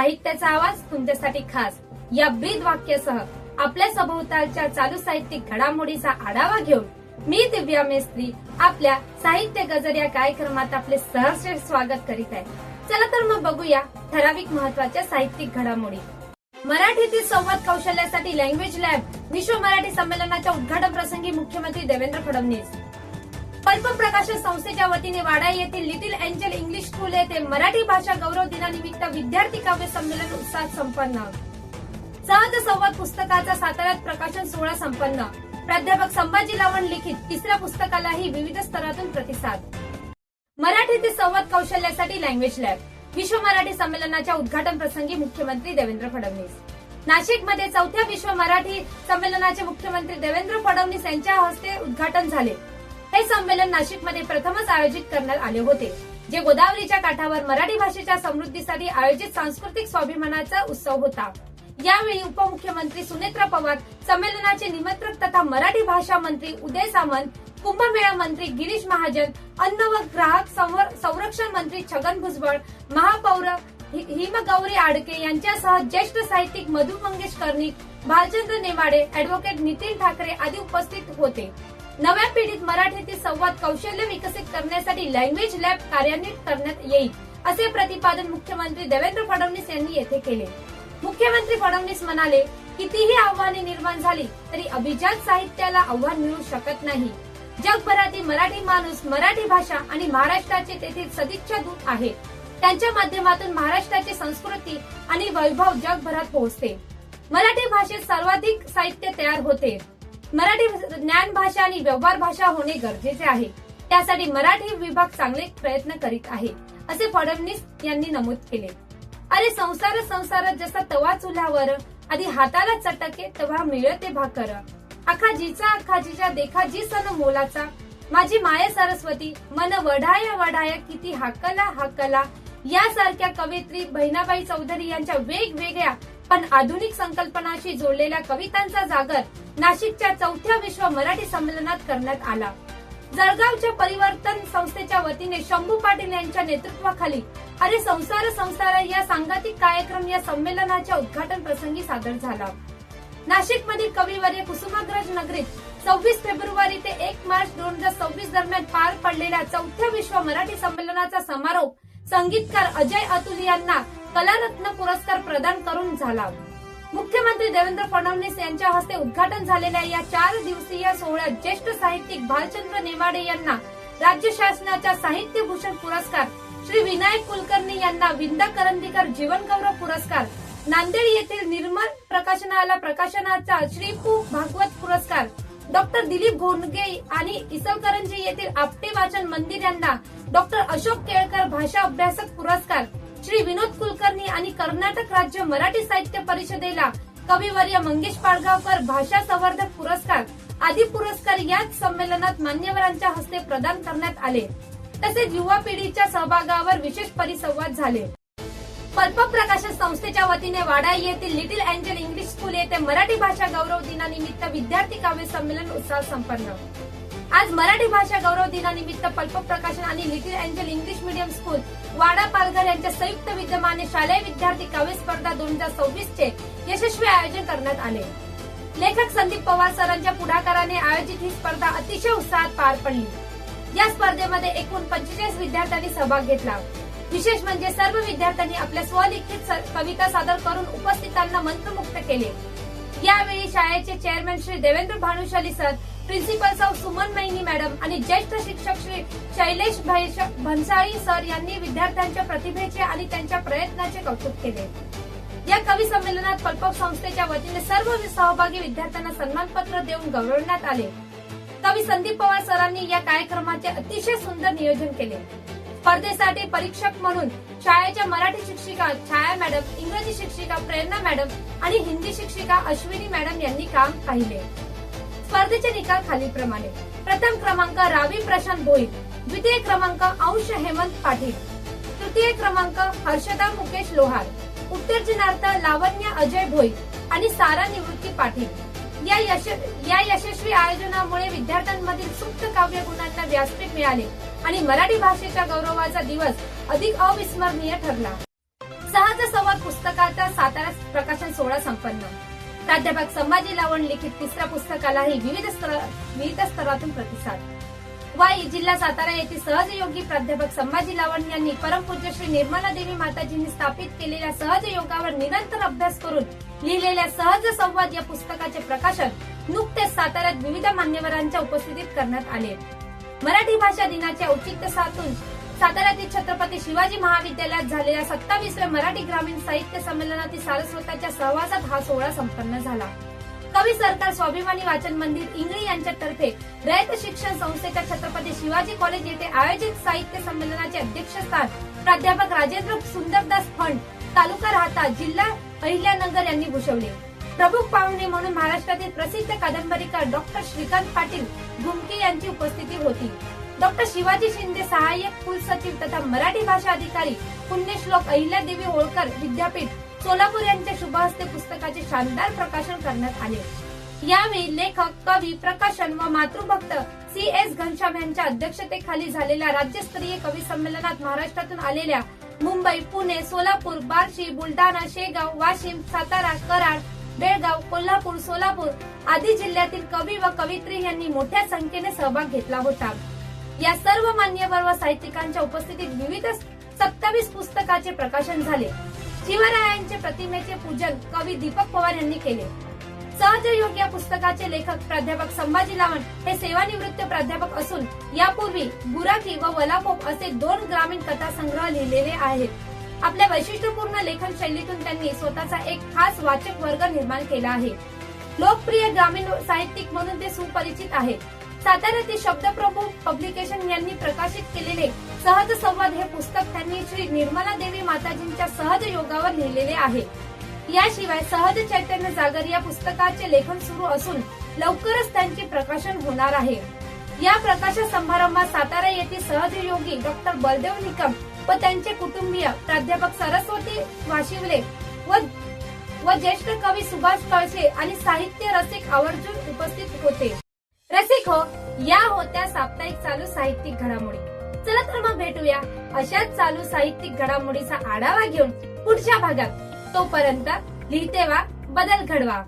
साहित्याचा आवाज तुमच्यासाठी खास या ब्रीद वाक्यासह आपल्या सभोवतालच्या चालू साहित्यिक घडामोडीचा आढावा घेऊन मी दिव्या मेस्त्री आपल्या साहित्य गजर या कार्यक्रमात आपले सहर्ष स्वागत करीत आहे। चला तर मग बघूया ठराविक महत्वाच्या साहित्यिक घडामोडी। मराठीतील संवाद कौशल्यासाठी लँग्वेज लॅब विश्व मराठी संमेलनाच्या उद्घाटन प्रसंगी मुख्यमंत्री देवेंद्र फडणवीस। पल्प प्रकाशन संस्थेच्या वतीने वाडा येथील लिटिल एंजल इंग्लिश स्कूल येथे मराठी भाषा गौरव दिनानिमित्त विद्यार्थी काव्य संमेलन उत्साहात संपन्न। सहज संवाद पुस्तकाचा साताऱ्यात प्रकाशन सोहळा संपन्न। प्राध्यापक संभाजी लावण लिखित तिसऱ्या पुस्तकालाही विविध स्तरातून प्रतिसाद। मराठीतील संवाद कौशल्यासाठी लँग्वेज लॅब विश्व मराठी संमेलनाच्या उद्घाटन प्रसंगी मुख्यमंत्री देवेंद्र फडणवीस। नाशिकमध्ये चौथ्या विश्व मराठी संमेलनाचे मुख्यमंत्री देवेंद्र फडणवीस यांच्या हस्ते उद्घाटन झाले। हे संमेलन नाशिकमध्ये प्रथमच आयोजित करण्यात आले होते, जे गोदावरीच्या काठावर मराठी भाषेच्या समृद्धीसाठी आयोजित सांस्कृतिक स्वाभिमानाचा उत्सव होता। यावेळी उपमुख्यमंत्री सुनेत्रा पवार, संमेलनाचे निमंत्रक तथा मराठी भाषा मंत्री उदय सामंत, कुंभमेळा मंत्री गिरीश महाजन, अन्न व ग्राहक संरक्षण मंत्री छगन भुजबळ, महापौर हिमगौरी आडके यांच्यासह ज्येष्ठ साहित्यिक मधु मंगेश कर्णिक, भालचंद्र नेमाडे, अॅडव्होकेट नितीन ठाकरे आदी उपस्थित होते। नव्या पिढीत मराठीतील संवाद कौशल्य विकसित करण्यासाठी लँग्वेज लॅब कार्यान्वित करण्यात येईल, असे प्रतिपादन मुख्यमंत्री देवेंद्र फडणवीस यांनी येथे केले। मुख्यमंत्री फडणवीस म्हणाले, कितीही आव्हाने निर्माण झाली तरी अभिजात साहित्याला आव्हान मिळू शकत नाही। जगभरातील मराठी माणूस, मराठी भाषा आणि महाराष्ट्राचे तेथील सदिच्छा दूत आहेत। त्यांच्या माध्यमातून महाराष्ट्राची संस्कृती आणि वैभव जगभरात पोहोचते। मराठी भाषेत सर्वाधिक साहित्य तयार होते। मराठी ज्ञान भाषा आणि व्यवहार भाषा होणे गरजेचे आहे। त्यासाठी मराठी विभाग चांगले प्रयत्न करीत आहे, असे फडणवीस यांनी नमूद केले। अरे संसार जसा तवा चुल्यावर, आधी हाताला चटके तेव्हा मिळते भाकर। आखाजीचा देखा जी सन मोलाचा, माझी माया सरस्वती मन वढाया किती हाकला यासारख्या कवयित्री बहिणाबाई चौधरी यांच्या वेगवेगळ्या पण आधुनिक संकल्पनाशी जोडलेल्या कवितांचा जागर नाशिकच्या चौथ्या विश्व मराठी संमेलनात करण्यात आला। जळगावच्या परिवर्तन संस्थेच्या वतीने शंभू पाटील यांच्या नेतृत्वाखाली अरे संसार या सांगीतिक कार्यक्रम या संमेलनाच्या उद्घाटन प्रसंगी सादर झाला। नाशिकमधील कविवर्य कुसुमाग्रज नगरीत 26 फेब्रुवारी ते 1 मार्च 2026 दरम्यान पार पडलेल्या चौथ्या विश्व मराठी संमेलनाचा समारोप संगीतकार अजय अतुल यांना कलारत्न पुरस्कार प्रदान करून झाला। मुख्यमंत्री देवेंद्र फडणवीस यांच्या हस्ते उद्घाटन झालेल्या या 4 दिवसीय सोहळ्यात ज्येष्ठ साहित्यिक भालचंद्र नेमाडे यांना राज्य शासनाचा साहित्य भूषण पुरस्कार, श्री विनायक कुलकर्णी यांना विंदा करंदीकर जीवन गौरव पुरस्कार, नांदेड येथील निर्मल प्रकाशनाला प्रकाशनाचा श्री पु भागवत पुरस्कार, डॉक्टर दिलीप घोणगे आणि इचलकरंजी येथील आपटे वाचन मंदिर यांना डॉक्टर अशोक केळकर भाषा अभ्यासक पुरस्कार, श्री विनोद कुलकर्णी आणि कर्नाटक राज्य मराठी साहित्य परिषदेला कविवर्य मंगेश पाडगावकर भाषा संवर्धक पुरस्कार आदी पुरस्कार याच संमेलनात मान्यवरांच्या हस्ते प्रदान करण्यात आले। तसेच युवा पिढीच्या सहभागावर विशेष परिसंवाद झाले। पल्प प्रकाशन संस्थेच्या वतीने वाडा येथील लिटिल एंजल इंग्लिश स्कूल येथे मराठी भाषा गौरव दिनानिमित्त विद्यार्थी काव्य संमेलन उत्साहात संपन्न। आज मराठी भाषा गौरव दिनानिमित्त पल्प प्रकाशन आणि Little Angel English medium school Wada Palghar यांच्या संयुक्त विद्यमाने शालेय विद्यार्थी काव्य स्पर्धा 2026 चे यशस्वी आयोजन करण्यात आले। लेखक संदीप पवार सरांच्या पुढाकाराने आयोजित ही स्पर्धा अतिशय उत्साहात पार पडली। या स्पर्धेमध्ये एकूण 45 विद्यार्थ्यांनी सहभाग घेतला। विशेष म्हणजे सर्व विद्यार्थ्यांनी आपल्या स्वलिखित कविता सादर करून उपस्थितांना मंत्रमुग्ध केले। यावेळी शाळेचे chairman Shri Devendra Bhanushali sir, principal सौ सुमन मैनी मॅडम आणि ज्येष्ठ शिक्षक श्री शैलेश भन्साळी सर यांनी विद्यार्थ्यांच्या प्रतिभेचे आणि त्यांच्या प्रयत्नाचे कौतुक केले। या कवी संमेलनात पल्प संस्थेच्या वतीने सर्व सहभागी विद्यार्थ्यांना सन्मानपत्र देऊन गौरवण्यात आले। कवी संदीप पवार सरांनी या कार्यक्रमाचे अतिशय सुंदर नियोजन केले। स्पर्धेसाठी परीक्षक म्हणून शाळेच्या मराठी शिक्षिका छाया मॅडम, इंग्रजी शिक्षिका प्रेरणा मॅडम आणि हिंदी शिक्षिका अश्विनी मॅडम यांनी काम पाहिले। स्पर्धेचे निकाल खालीलप्रमाणे: प्रथम क्रमांक रावी प्रशांत भोईर, द्वितीय क्रमांक अंश हेमंत पाटील, तृतीय क्रमांक हर्षदा मुकेश लोहार, उत्तरार्थ लावण्य अजय भोईर आणि सारा निवृत्ती पाटील। या यशस्वी आयोजनामुळे विद्यार्थ्यांमधील सुप्त काव्य गुणांना व्यासपीठ मिळाले आणि मराठी भाषेच्या गौरवाचा दिवस अधिक अविस्मरणीय ठरला। सहज संवाद पुस्तकाचा सातारा प्रकाशन सोहळा संपन्न. प्राध्यापक संभाजी लावण लिखित तिसऱ्या पुस्तकालाही विविध स्तरातून प्रतिसाद. वाई जिल्हा सातारा येथील सहजयोगी प्राध्यापक संभाजी लावण यांनी परमपूज्य श्री निर्मला देवी माताजींनी स्थापित केलेल्या सहज योगावर निरंतर अभ्यास करून लिहिलेल्या सहज संवाद या पुस्तकाचे प्रकाशन नुकतेच साताऱ्यात विविध मान्यवरांच्या उपस्थितीत करण्यात आले. मराठी भाषा दिनाचे औचित्य साधून साताऱ्यातील छत्रपती शिवाजी महाविद्यालयात झालेल्या 27व्या मराठी ग्रामीण साहित्य संमेलनातील सारस्वताच्या सहवासात हा सोहळा संपन्न झाला. कवी सरकार स्वाभिमानी वाचन मंदिर इंगळी यांच्यातर्फे रयत शिक्षण संस्थेच्या छत्रपती शिवाजी कॉलेज येथे आयोजित साहित्य संमेलनाचे अध्यक्षस्थान प्राध्यापक राजेंद्र सुंदरदास फंड, तालुका राहता, जिल्हा अहिल्यानगर यांनी भूषवले. प्रमुख पाहुणे म्हणून महाराष्ट्रातील प्रसिद्ध कादंबरीकार डॉक्टर श्रीकांत पाटील घुमके यांची उपस्थिती होती. डॉक्टर शिवाजी शिंदे सहाय्यक कुलसचिव तथा मराठी भाषा अधिकारी पुण्यश्लोक अहिल्यादेवी होळकर विद्यापीठ सोलापूर यांच्या शुभ हस्ते पुस्तकाचे शानदार प्रकाशन करण्यात आले. यावेळी लेखक, कवी, प्रकाशन व मातृभक्त CS घनश्याम यांच्या अध्यक्षतेखाली झालेल्या राज्यस्तरीय कवी संमेलनात महाराष्ट्रातून आलेल्या मुंबई, पुणे, सोलापूर, बार्शी, बुलढाणा, शेगाव, वाशिम, सातारा, कराड, बेळगाव, कोल्हापूर, सोलापूर आदी जिल्ह्यातील कवी व कवयित्री यांनी मोठ्या संख्येने सहभाग घेतला होता. या सर्व मान्यवर व साहित्यिकांच्या उपस्थितीत विविध 27 पुस्तकाचे प्रकाशन झाले. शिवरायांचे प्रतिमेचे पूजन कवी दीपक पवार यांनी केले. सहजयोग या पुस्तकाचे लेखक प्राध्यापक संभाजी लावण हे सेवानिवृत्त प्राध्यापक असून यापूर्वी गुराखी व वलापोप असे 2 ग्रामीण कथासंग्रह लिहिलेले आहेत. आपल्या वैशिष्ट्यपूर्ण लेखन शैलीतून त्यांनी स्वतःचा एक खास वाचक वर्ग निर्माण केला आहे. लोकप्रिय ग्रामीण साहित्यिक म्हणून ते सुपरिचित आहेत. साताऱ्यातील शब्दप्रभू पब्लिकेशन यांनी प्रकाशित केलेले सहज संवाद हे पुस्तक त्यांनी श्री निर्मला देवी माताजींच्या सहज योगावर लिहिलेले आहे. याशिवाय सहज चैतन्य जागर या पुस्तकाचे लेखन सुरू असून लवकरच त्यांचे प्रकाशन होणार आहे. या प्रकाशन समारंभात सातारा येथील सहजयोगी डॉक्टर बलदेव निकम व त्यांचे कुटुंबीय, प्राध्यापक सरस्वती वाशिवले व ज्येष्ठ कवी सुभाष कळसे आणि साहित्य रसिक आवर्जून उपस्थित होते. रसिक हो, या होत्या साप्ताहिक चालू साहित्यिक घडामोडी. चला तर मग भेटूया अशाच चालू साहित्यिक घडामोडीचा आढावा घेऊन पुढच्या भागात. तोपर्यंत लिहिते वा, बदल घडवा.